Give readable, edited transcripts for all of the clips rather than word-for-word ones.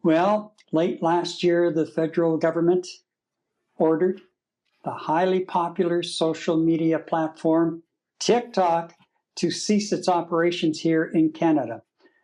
Well, late last year, the federal government ordered the highly popular social media platform TikTok to cease its operations here in Canada.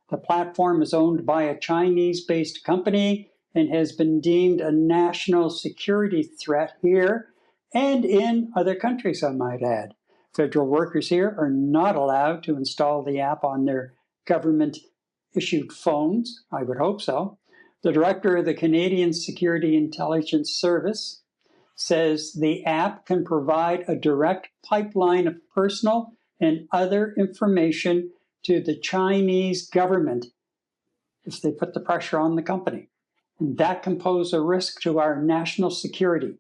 The platform is owned by a Chinese-based company and has been deemed a national security threat here and in other countries, I might add. Federal workers here are not allowed to install the app on their government-issued phones. I would hope so. The director of the Canadian Security Intelligence Service says the app can provide a direct pipeline of personal and other information to the Chinese government if they put the pressure on the company. And that can pose a risk to our national security.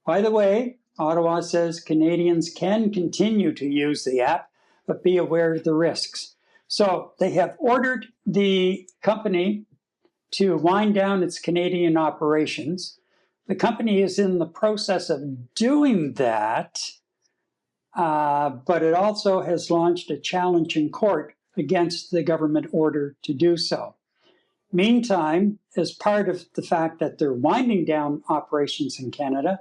By the way, Ottawa says Canadians can continue to use the app, but be aware of the risks. So they have ordered the company to wind down its Canadian operations. The company is in the process of doing that, but it also has launched a challenge in court against the government order to do so. Meantime, as part of the fact that they're winding down operations in Canada,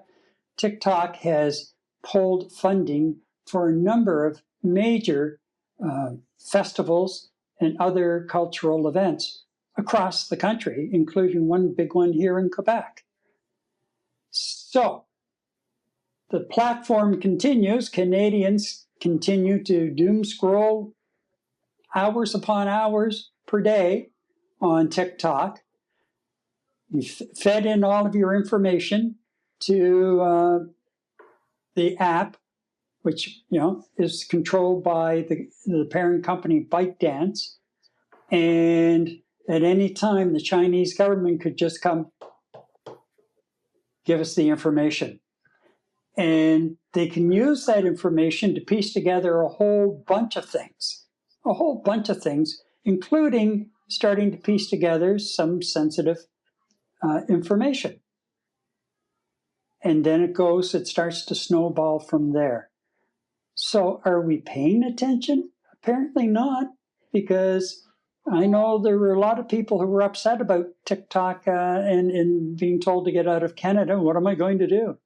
TikTok has pulled funding for a number of major festivals and other cultural events across the country, including one big one here in Quebec. So the platform continues. Canadians continue to doom scroll hours upon hours per day on TikTok. You fed in all of your information to the app, which is controlled by the parent company ByteDance. And at any time, the Chinese government could just come give us the information. And they can use that information to piece together a whole bunch of things, including starting to piece together some sensitive information. And then it starts to snowball from there. So are we paying attention? Apparently not, because I know there were a lot of people who were upset about TikTok and being told to get out of Canada. What am I going to do?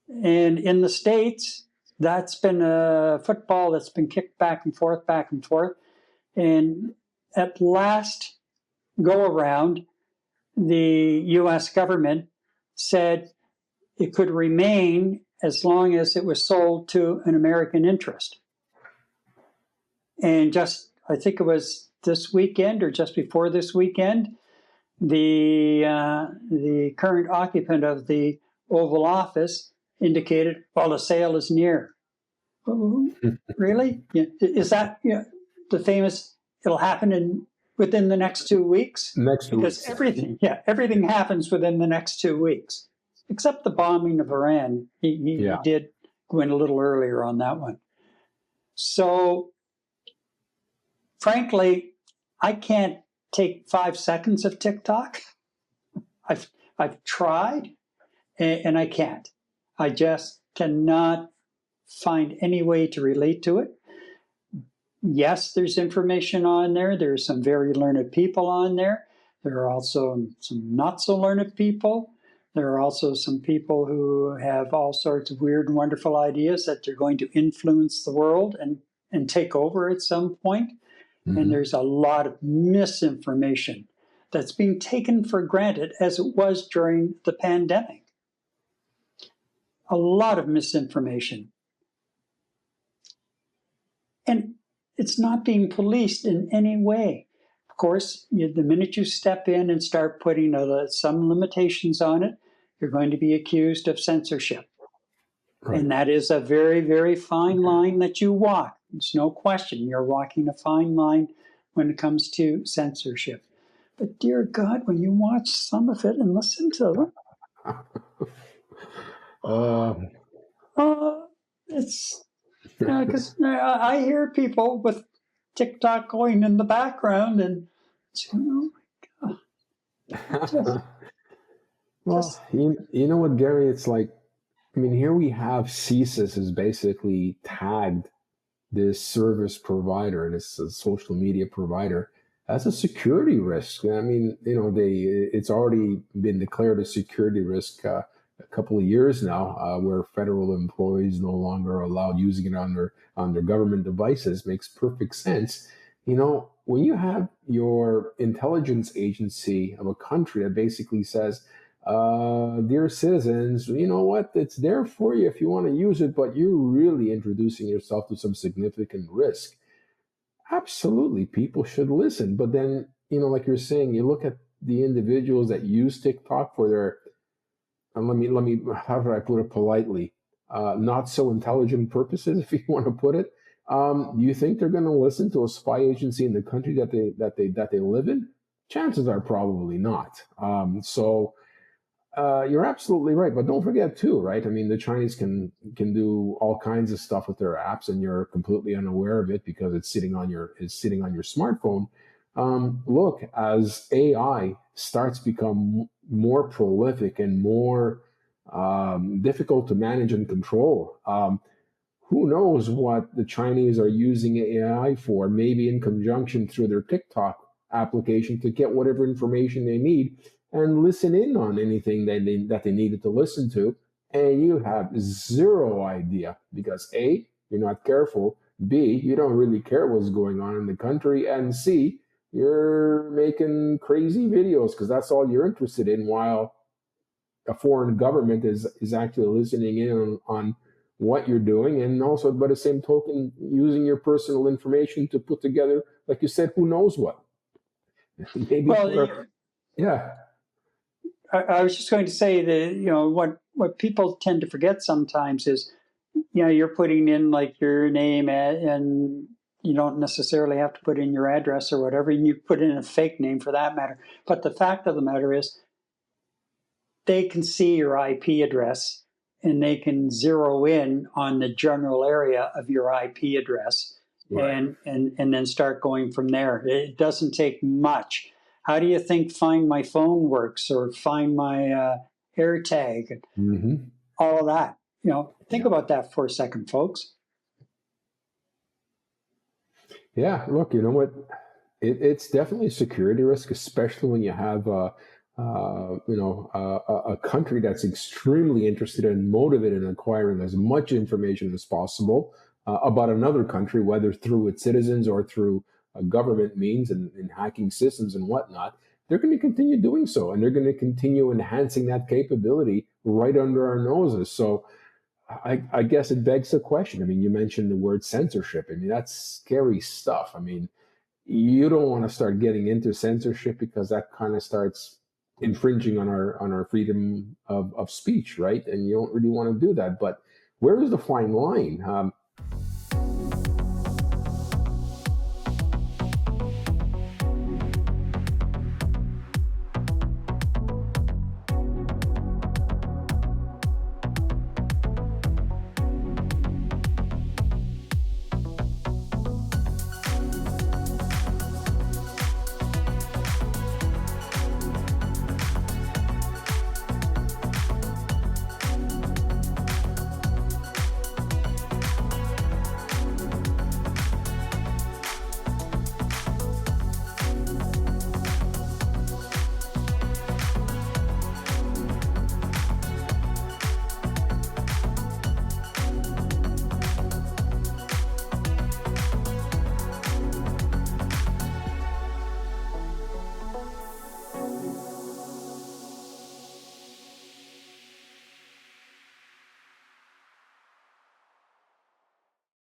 And in the States, that's been a football that's been kicked back and forth. And at last go around, the U.S. government said it could remain as long as it was sold to an American interest. And I think it was this weekend or just before this weekend, the current occupant of the Oval Office indicated, well, the sale is near. Really? Is that the famous, it'll happen within the next 2 weeks? Because everything happens within the next 2 weeks, except the bombing of Iran. He did go in a little earlier on that one. So, frankly, I can't take 5 seconds of TikTok. I've tried, and I can't. I just cannot find any way to relate to it. Yes, there's information on there. There's some very learned people on there. There are also some not so learned people. There are also some people who have all sorts of weird and wonderful ideas that they're going to influence the world and take over at some point. Mm-hmm. And there's a lot of misinformation that's being taken for granted, as it was during the pandemic. A lot of misinformation. And it's not being policed in any way. Of course, the minute you step in and start putting some limitations on it, you're going to be accused of censorship. Right. And that is a very, very fine line that you walk. There's no question. You're walking a fine line when it comes to censorship. But dear God, when you watch some of it and listen to them, it's because I hear people with TikTok going in the background, and oh my God. You know what, Gary? It's like, I mean, here we have CSIS has basically tagged this service provider, this social media provider, as a security risk. I mean, it's already been declared a security risk a couple of years now, where federal employees no longer are allowed using it on their government devices. Makes perfect sense. When you have your intelligence agency of a country that basically says, dear citizens, you know what? It's there for you if you want to use it, but you're really introducing yourself to some significant risk. Absolutely, people should listen. But then, like you're saying, you look at the individuals that use TikTok for their, and let me, how do I put it politely, not so intelligent purposes, if you want to put it. Do you think they're going to listen to a spy agency in the country that they live in? Chances are probably not. So you're absolutely right, but don't forget too, right? I mean, the Chinese can do all kinds of stuff with their apps, and you're completely unaware of it because it's sitting on your smartphone. Look, as AI starts become more prolific and more difficult to manage and control, who knows what the Chinese are using AI for? Maybe in conjunction through their TikTok application to get whatever information they need and listen in on anything that they needed to listen to. And you have zero idea because A, you're not careful. B, you don't really care what's going on in the country. And C, you're making crazy videos because that's all you're interested in while a foreign government is actually listening in on what you're doing, and also by the same token using your personal information to put together, like you said, who knows what. Maybe Well, yeah. I was just going to say that what people tend to forget sometimes is you're putting in like your name and you don't necessarily have to put in your address or whatever, and you put in a fake name for that matter. But the fact of the matter is they can see your IP address and they can zero in on the general area of your IP address, Right. and then start going from there. It doesn't take much. How do you think Find My Phone works, or Find My AirTag, Mm-hmm. all of that? Think Yeah. about that for a second, folks. Yeah, look, you know what? It's definitely a security risk, especially when you have a country that's extremely interested and motivated in acquiring as much information as possible about another country, whether through its citizens or through government means and hacking systems and whatnot. They're going to continue doing so, and they're going to continue enhancing that capability right under our noses. So I guess it begs the question. I mean, you mentioned the word censorship. I mean, that's scary stuff. I mean, you don't want to start getting into censorship because that kind of starts infringing on our freedom of speech, right? And you don't really want to do that. But where is the fine line?